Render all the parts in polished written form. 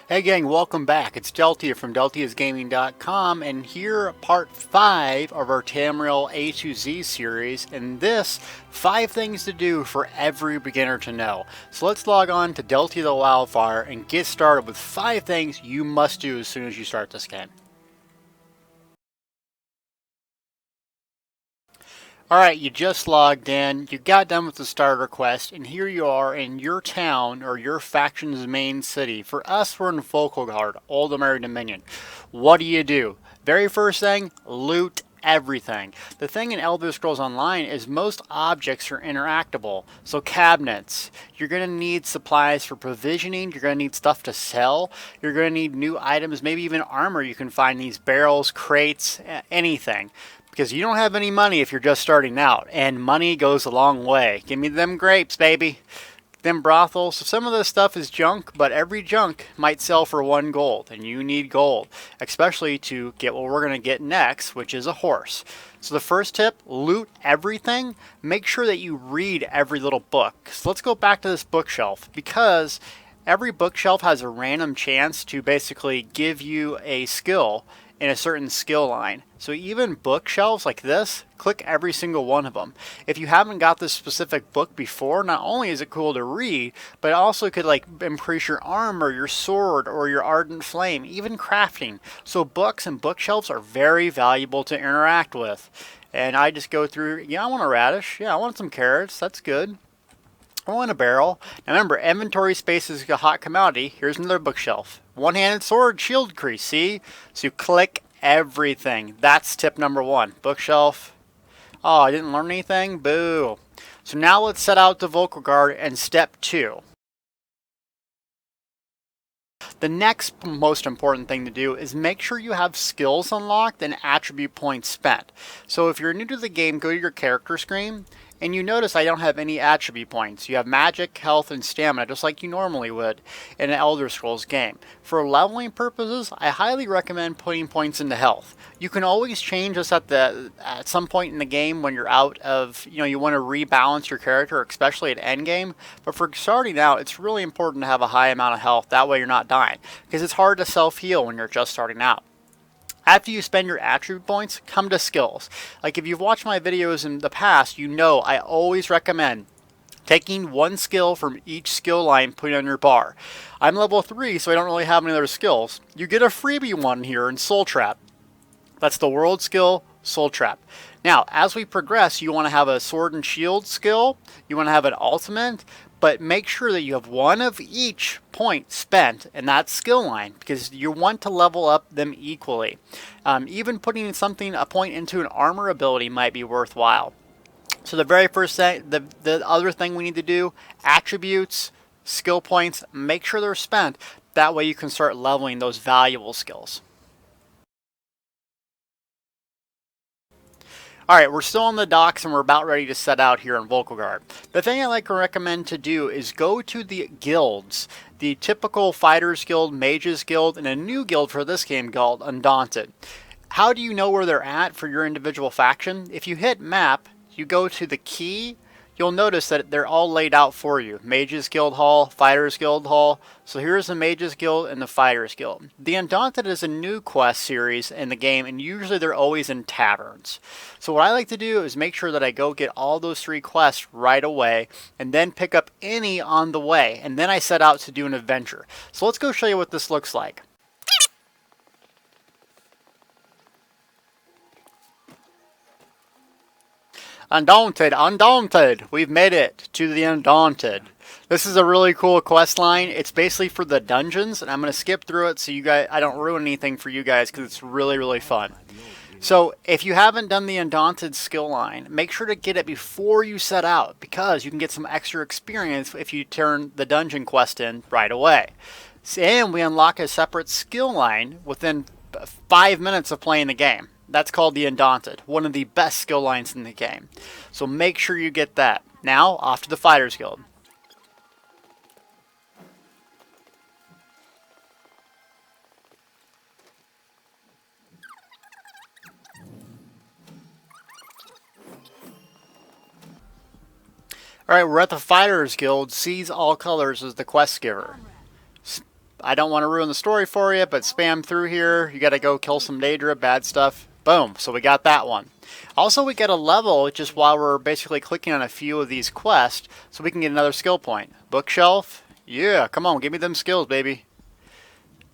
Hey gang, welcome back. It's Deltia from deltiasgaming.com, and here part 5 of our Tamriel A to Z series, and this 5 things to do for every beginner to know. So let's log on to Deltia the Wildfire and get started with 5 things you must do as soon as you start this game. Alright, you just logged in, you got done with the starter quest, and here you are in your town or your faction's main city. For us, we're in Volkguard, Aldemary Dominion. What do? Very first thing, loot everything. The thing in Elder Scrolls Online is most objects are interactable. So cabinets, you're going to need supplies for provisioning, you're going to need stuff to sell, you're going to need new items, maybe even armor. You can find these barrels, crates, anything. Because you don't have any money if you're just starting out, and money goes a long way. Give me them grapes, baby. Them brothels. So some of this stuff is junk, but every junk might sell for 1 gold, and you need gold, especially to get what we're going to get next, which is a horse. So the first tip, loot everything. Make sure that you read every little book. So let's go back to this bookshelf, because every bookshelf has a random chance to basically give you a skill in a certain skill line. So even bookshelves like this, click every single one of them. If you haven't got this specific book before, not only is it cool to read, but it also could like increase your armor, your sword, or your ardent flame, even crafting. So books and bookshelves are very valuable to interact with. And I just go through, yeah, I want a radish, yeah, I want some carrots, that's good. I want a barrel. Now remember, inventory space is a hot commodity. Here's another bookshelf. One-handed sword, shield crease, see? So you click everything. That's tip number 1. Bookshelf. Oh, I didn't learn anything? Boo. So now let's set out to Volkguard and step 2. The next most important thing to do is make sure you have skills unlocked and attribute points spent. So if you're new to the game, go to your character screen, and you notice I don't have any attribute points. You have magic, health, and stamina, just like you normally would in an Elder Scrolls game. For leveling purposes, I highly recommend putting points into health. You can always change this at some point in the game when you're out of, you want to rebalance your character, especially at endgame. But for starting out, it's really important to have a high amount of health. That way you're not dying, because it's hard to self-heal when you're just starting out. After you spend your attribute points, come to skills. Like if you've watched my videos in the past, you know I always recommend taking 1 skill from each skill line, putting it on your bar. I'm level 3, so I don't really have any other skills. You get a freebie one here in Soul Trap. That's the world skill, Soul Trap. Now, as we progress, you want to have a sword and shield skill, you want to have an ultimate, but make sure that you have 1 of each point spent in that skill line, because you want to level up them equally. Even putting a point into an armor ability might be worthwhile. So the very first thing, the other thing we need to do, attributes, skill points, make sure they're spent. That way you can start leveling those valuable skills. Alright, we're still on the docks and we're about ready to set out here in Volkguard. The thing I like to recommend to do is go to the guilds. The typical Fighters Guild, Mages Guild, and a new guild for this game called Undaunted. How do you know where they're at for your individual faction? If you hit map, you go to the key, you'll notice that they're all laid out for you. Mages Guild Hall, Fighters Guild Hall. So here's the Mages Guild and the Fighters Guild. The Undaunted is a new quest series in the game, and usually they're always in taverns. So what I like to do is make sure that I go get all those 3 quests right away, and then pick up any on the way, and then I set out to do an adventure. So let's go show you what this looks like. Undaunted, Undaunted! We've made it to the Undaunted. This is a really cool quest line. It's basically for the dungeons, and I'm going to skip through it so I don't ruin anything for you guys, because it's really, really fun. So if you haven't done the Undaunted skill line, make sure to get it before you set out, because you can get some extra experience if you turn the dungeon quest in right away. And we unlock a separate skill line within 5 minutes of playing the game. That's called the Undaunted, one of the best skill lines in the game. So make sure you get that. Now, off to the Fighters Guild. Alright, we're at the Fighters Guild. Sees all colors as the quest giver. I don't want to ruin the story for you, but spam through here. You got to go kill some Daedra, bad stuff. Boom. So we got that one. Also, we get a level just while we're basically clicking on a few of these quests, so we can get another skill point. Bookshelf. Yeah, come on, give me them skills, baby.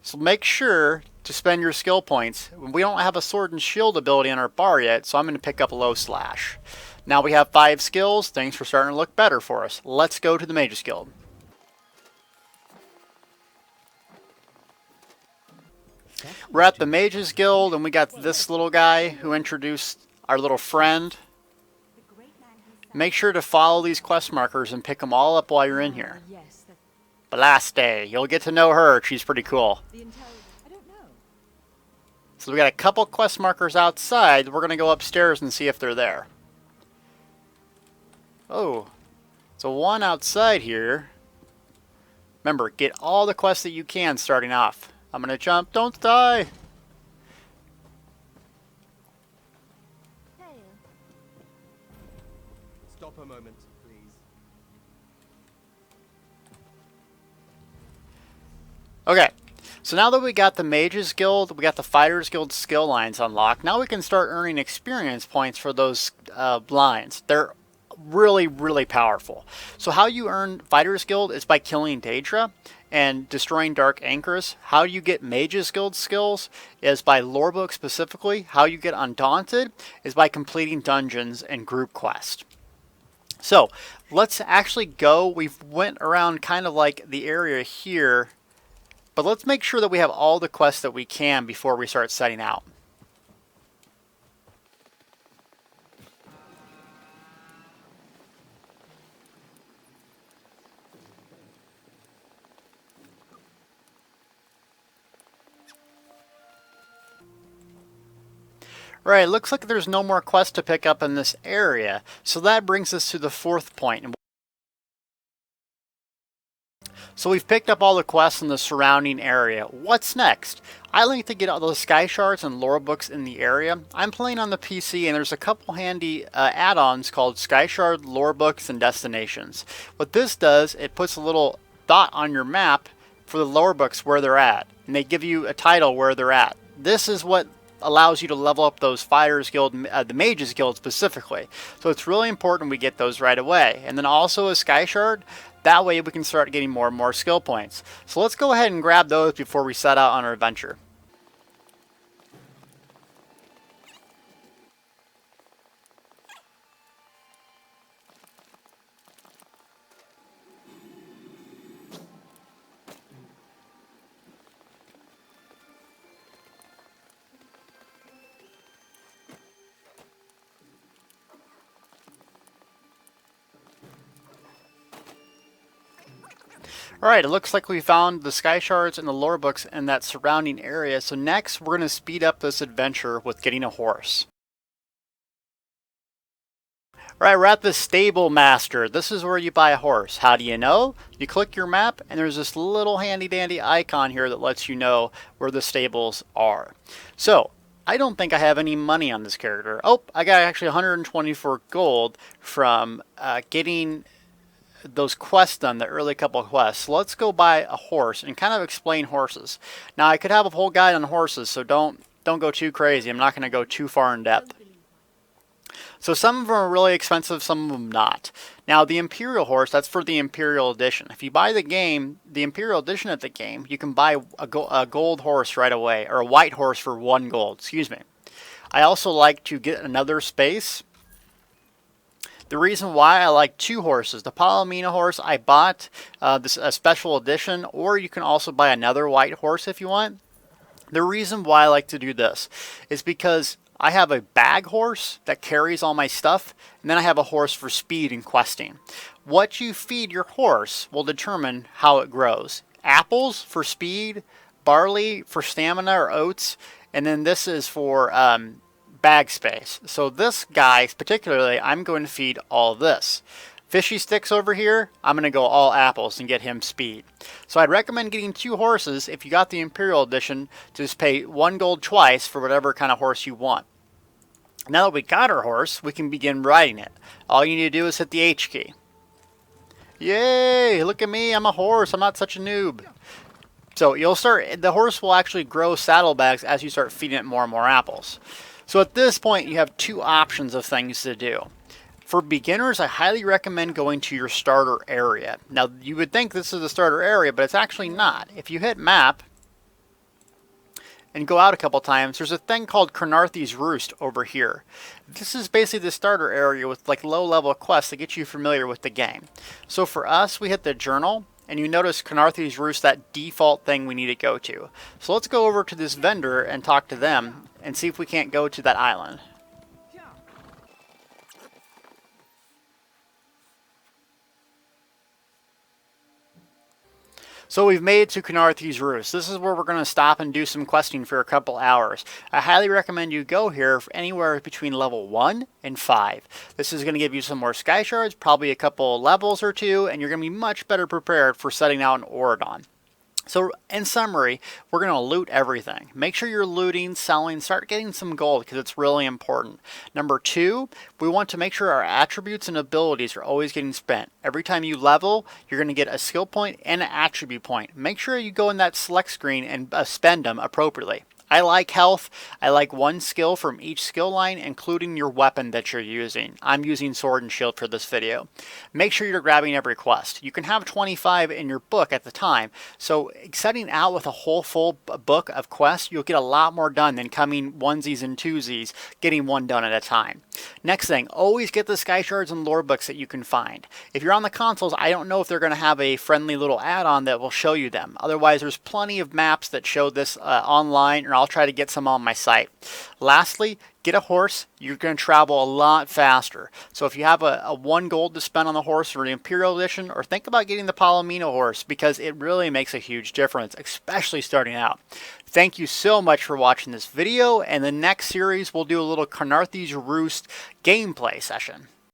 So make sure to spend your skill points. We don't have a sword and shield ability on our bar yet, so I'm going to pick up a low slash. Now we have 5 skills. Things are starting to look better for us. Let's go to the Mage's Guild. We're at the Mage's Guild, and we got this little guy who introduced our little friend. Make sure to follow these quest markers and pick them all up while you're in here. Blast, you'll get to know her. She's pretty cool. So we got a couple quest markers outside. We're going to go upstairs and see if they're there. Oh, so one outside here. Remember, get all the quests that you can starting off. I'm going to jump. Don't die. Stop a moment, please. Okay, so now that we got the Mage's Guild, we got the Fighters Guild skill lines unlocked. Now we can start earning experience points for those lines. They're really, really powerful. So how you earn Fighters Guild is by killing Daedra and destroying Dark Anchors. How you get Mage's Guild skills is by Lorebooks specifically. How you get Undaunted is by completing dungeons and group quests. So let's actually go. We've went around kind of like the area here, but let's make sure that we have all the quests that we can before we start setting out. Right, looks like there's no more quests to pick up in this area, so that brings us to the 4th point. So we've picked up all the quests in the surrounding area. What's next? I like to get all those Skyshards and Lorebooks in the area. I'm playing on the PC, and there's a couple handy add-ons called Skyshards, Lorebooks, and Destinations. What this does, it puts a little dot on your map for the Lorebooks where they're at, and they give you a title where they're at. This is what allows you to level up those Fighters Guild, the Mages Guild specifically. So it's really important we get those right away. And then also a Skyshard, that way we can start getting more and more skill points. So let's go ahead and grab those before we set out on our adventure. Alright, it looks like we found the Skyshards and the Lorebooks in that surrounding area, so next we're going to speed up this adventure with getting a horse. Alright, we're at the Stable Master. This is where you buy a horse. How do you know? You click your map and there's this little handy dandy icon here that lets you know where the stables are. So, I don't think I have any money on this character. Oh, I got actually 124 gold from getting those quests done, the early couple of quests. So let's go buy a horse and kind of explain horses. Now I could have a whole guide on horses, so don't go too crazy. I'm not going to go too far in depth. So some of them are really expensive, some of them not. Now the Imperial horse, that's for the Imperial Edition. If you buy the game, the Imperial Edition of the game, you can buy a gold horse right away, or a white horse for 1 gold, excuse me. I also like to get another space. The reason why I like 2 horses, the Palomino horse I bought this a special edition, or you can also buy another white horse if you want. The reason why I like to do this is because I have a bag horse that carries all my stuff, and then I have a horse for speed and questing. What you feed your horse will determine how it grows. Apples for speed, barley for stamina or oats, and then this is for bag space. So this guy particularly, I'm going to feed all this. Fishy Sticks over here, I'm going to go all apples and get him speed. So I'd recommend getting 2 horses. If you got the Imperial Edition, just pay 1 gold twice for whatever kind of horse you want. Now that we got our horse, we can begin riding it. All you need to do is hit the H key. Yay! Look at me, I'm a horse, I'm not such a noob. So the horse will actually grow saddlebags as you start feeding it more and more apples. So at this point, you have two options of things to do. For beginners, I highly recommend going to your starter area. Now, you would think this is the starter area, but it's actually not. If you hit map and go out a couple times, there's a thing called Crenarthy's Roost over here. This is basically the starter area with like low-level quests that get you familiar with the game. So for us, we hit the journal, and you notice Crenarthy's Roost, that default thing we need to go to. So let's go over to this vendor and talk to them and see if we can't go to that island. So we've made it to Crenarthy's Roost. This is where we're going to stop and do some questing for a couple hours. I highly recommend you go here for anywhere between level 1 and 5. This is going to give you some more Skyshards, probably a couple levels or two, and you're going to be much better prepared for setting out in Oregon. So in summary, we're going to loot everything. Make sure you're looting, selling, start getting some gold because it's really important. Number 2, we want to make sure our attributes and abilities are always getting spent. Every time you level, you're going to get a skill point and an attribute point. Make sure you go in that select screen and spend them appropriately. I like health. I like one skill from each skill line, including your weapon that you're using. I'm using sword and shield for this video. Make sure you're grabbing every quest. You can have 25 in your book at the time, so setting out with a whole full book of quests, you'll get a lot more done than coming onesies and twosies, getting one done at a time. Next thing, always get the Skyshards and Lorebooks that you can find. If you're on the consoles, I don't know if they're going to have a friendly little add-on that will show you them. Otherwise, there's plenty of maps that show this online, or I'll try to get some on my site. Lastly, get a horse. You're going to travel a lot faster. So if you have a 1 gold to spend on the horse or the Imperial Edition, or think about getting the Palomino horse because it really makes a huge difference, especially starting out. Thank you so much for watching this video, and the next series we'll do a little Crenarthy's Roost gameplay session.